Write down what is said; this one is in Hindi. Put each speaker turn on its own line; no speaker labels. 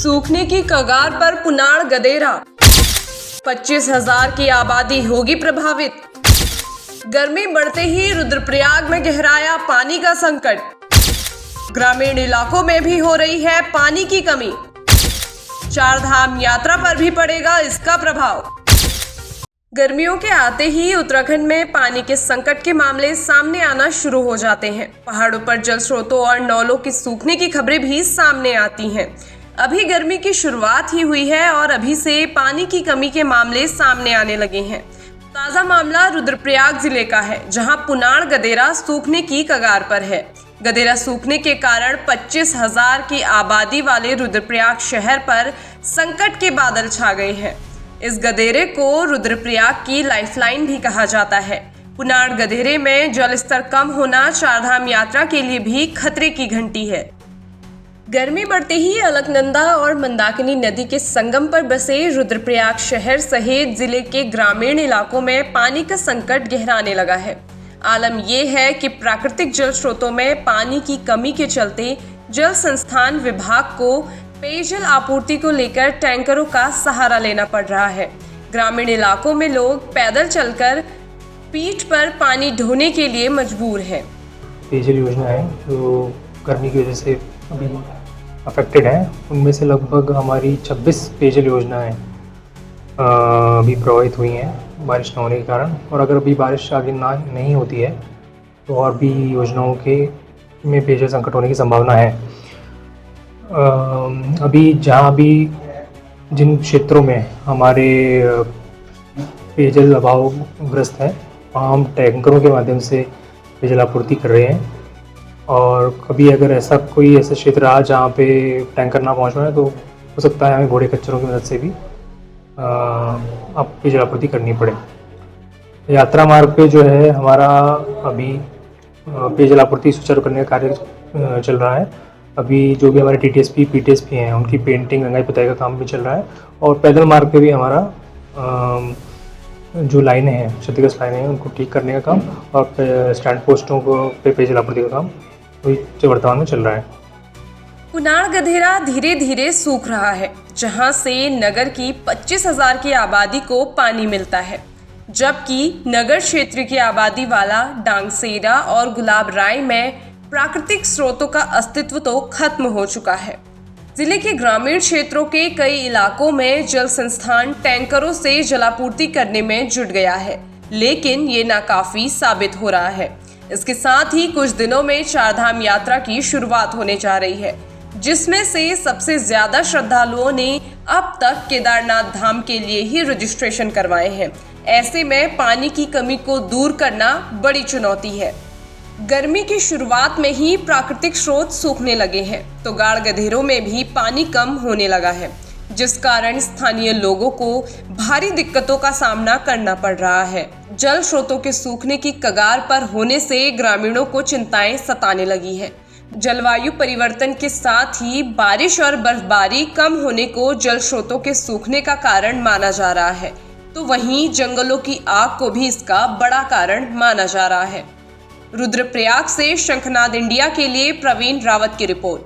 सूखने की कगार पर पुनाड़ गदेरा, 25,000 की आबादी होगी प्रभावित। गर्मी बढ़ते ही रुद्रप्रयाग में गहराया पानी का संकट, ग्रामीण इलाकों में भी हो रही है पानी की कमी। चारधाम यात्रा पर भी पड़ेगा इसका प्रभाव। गर्मियों के आते ही उत्तराखंड में पानी के संकट के मामले सामने आना शुरू हो जाते हैं। पहाड़ों पर जल स्रोतों और नौलों के सूखने की खबरें भी सामने आती हैं। अभी गर्मी की शुरुआत ही हुई है और अभी से पानी की कमी के मामले सामने आने लगे हैं। ताज़ा मामला रुद्रप्रयाग जिले का है, जहां पुनाड़ गदेरा सूखने की कगार पर है। गदेरा सूखने के कारण 25,000 की आबादी वाले रुद्रप्रयाग शहर पर संकट के बादल छा गए हैं। इस गदेरे को रुद्रप्रयाग की लाइफलाइन भी कहा जाता है। पुनाड़ गदेरे में जल स्तर कम होना चारधाम यात्रा के लिए भी खतरे की घंटी है। गर्मी बढ़ते ही अलकनंदा और मंदाकिनी नदी के संगम पर बसे रुद्रप्रयाग शहर सहित जिले के ग्रामीण इलाकों में पानी का संकट गहराने लगा है। आलम यह है कि प्राकृतिक जल स्रोतों में पानी की कमी के चलते जल संस्थान विभाग को पेयजल आपूर्ति को लेकर टैंकरों का सहारा लेना पड़ रहा है। ग्रामीण इलाकों में लोग पैदल चलकर पीठ पर पानी ढोने के लिए मजबूर हैं।
पेयजल योजना है जो गर्मी की वजह से अभी अफेक्टेड है, उनमें से लगभग हमारी 26 पेयजल योजनाएं अभी प्रभावित हुई हैं बारिश न होने के कारण। और अगर अभी बारिश आगे नहीं होती है तो और भी योजनाओं के में पेयजल संकट होने की संभावना है। अभी जहाँ भी जिन क्षेत्रों में हमारे पेयजल अभावग्रस्त है वहाँ हम टैंकरों के माध्यम से पेयजल आपूर्ति कर रहे हैं। और कभी अगर ऐसा क्षेत्र रहा जहाँ पे टैंकर ना पहुँच पाए तो हो सकता है हमें घोड़े खच्चरों की मदद से भी अब पेयजल आपूर्ति करनी पड़े। यात्रा मार्ग पे जो है हमारा अभी पेयजल आपूर्ति सुचारू करने का कार्य चल रहा है। अभी जो भी हमारे टीटीएसपी पीटीएसपी हैं उनकी पेंटिंग रंगाई पुताई का काम भी चल रहा है। और पैदल मार्ग पे भी हमारा जो लाइनें हैं, क्षतिग्रस्त लाइनें हैं, उनको ठीक करने का काम और स्टैंड पोस्टों को पे पेयजल आपूर्ति का काम वही वर्तमान में चल रहा है।
पुनाड़ गदेरा धीरे धीरे सूख रहा है, जहां से नगर की 25,000 की आबादी को पानी मिलता है, जबकि नगर क्षेत्र की आबादी वाला डांगसेरा और गुलाब राय में प्राकृतिक स्रोतों का अस्तित्व तो खत्म हो चुका है। जिले के ग्रामीण क्षेत्रों के कई इलाकों में जल संस्थान टैंकरों से जलापूर्ति करने में जुट गया है, लेकिन ये नाकाफी साबित हो रहा है। इसके साथ ही कुछ दिनों में चारधाम यात्रा की शुरुआत होने जा रही है, जिसमें से सबसे ज्यादा श्रद्धालुओं ने अब तक केदारनाथ धाम के लिए ही रजिस्ट्रेशन करवाए हैं। ऐसे में पानी की कमी को दूर करना बड़ी चुनौती है। गर्मी की शुरुआत में ही प्राकृतिक स्रोत सूखने लगे हैं तो गाढ़ गधेरों में भी पानी कम होने लगा है, जिस कारण स्थानीय लोगों को भारी दिक्कतों का सामना करना पड़ रहा है। जल स्रोतों के सूखने की कगार पर होने से ग्रामीणों को चिंताएं सताने लगी हैं। जलवायु परिवर्तन के साथ ही बारिश और बर्फबारी कम होने को जल स्रोतों के सूखने का कारण माना जा रहा है, तो वहीं जंगलों की आग को भी इसका बड़ा कारण माना जा रहा है। रुद्रप्रयाग से शंखनाद इंडिया के लिए प्रवीण रावत की रिपोर्ट।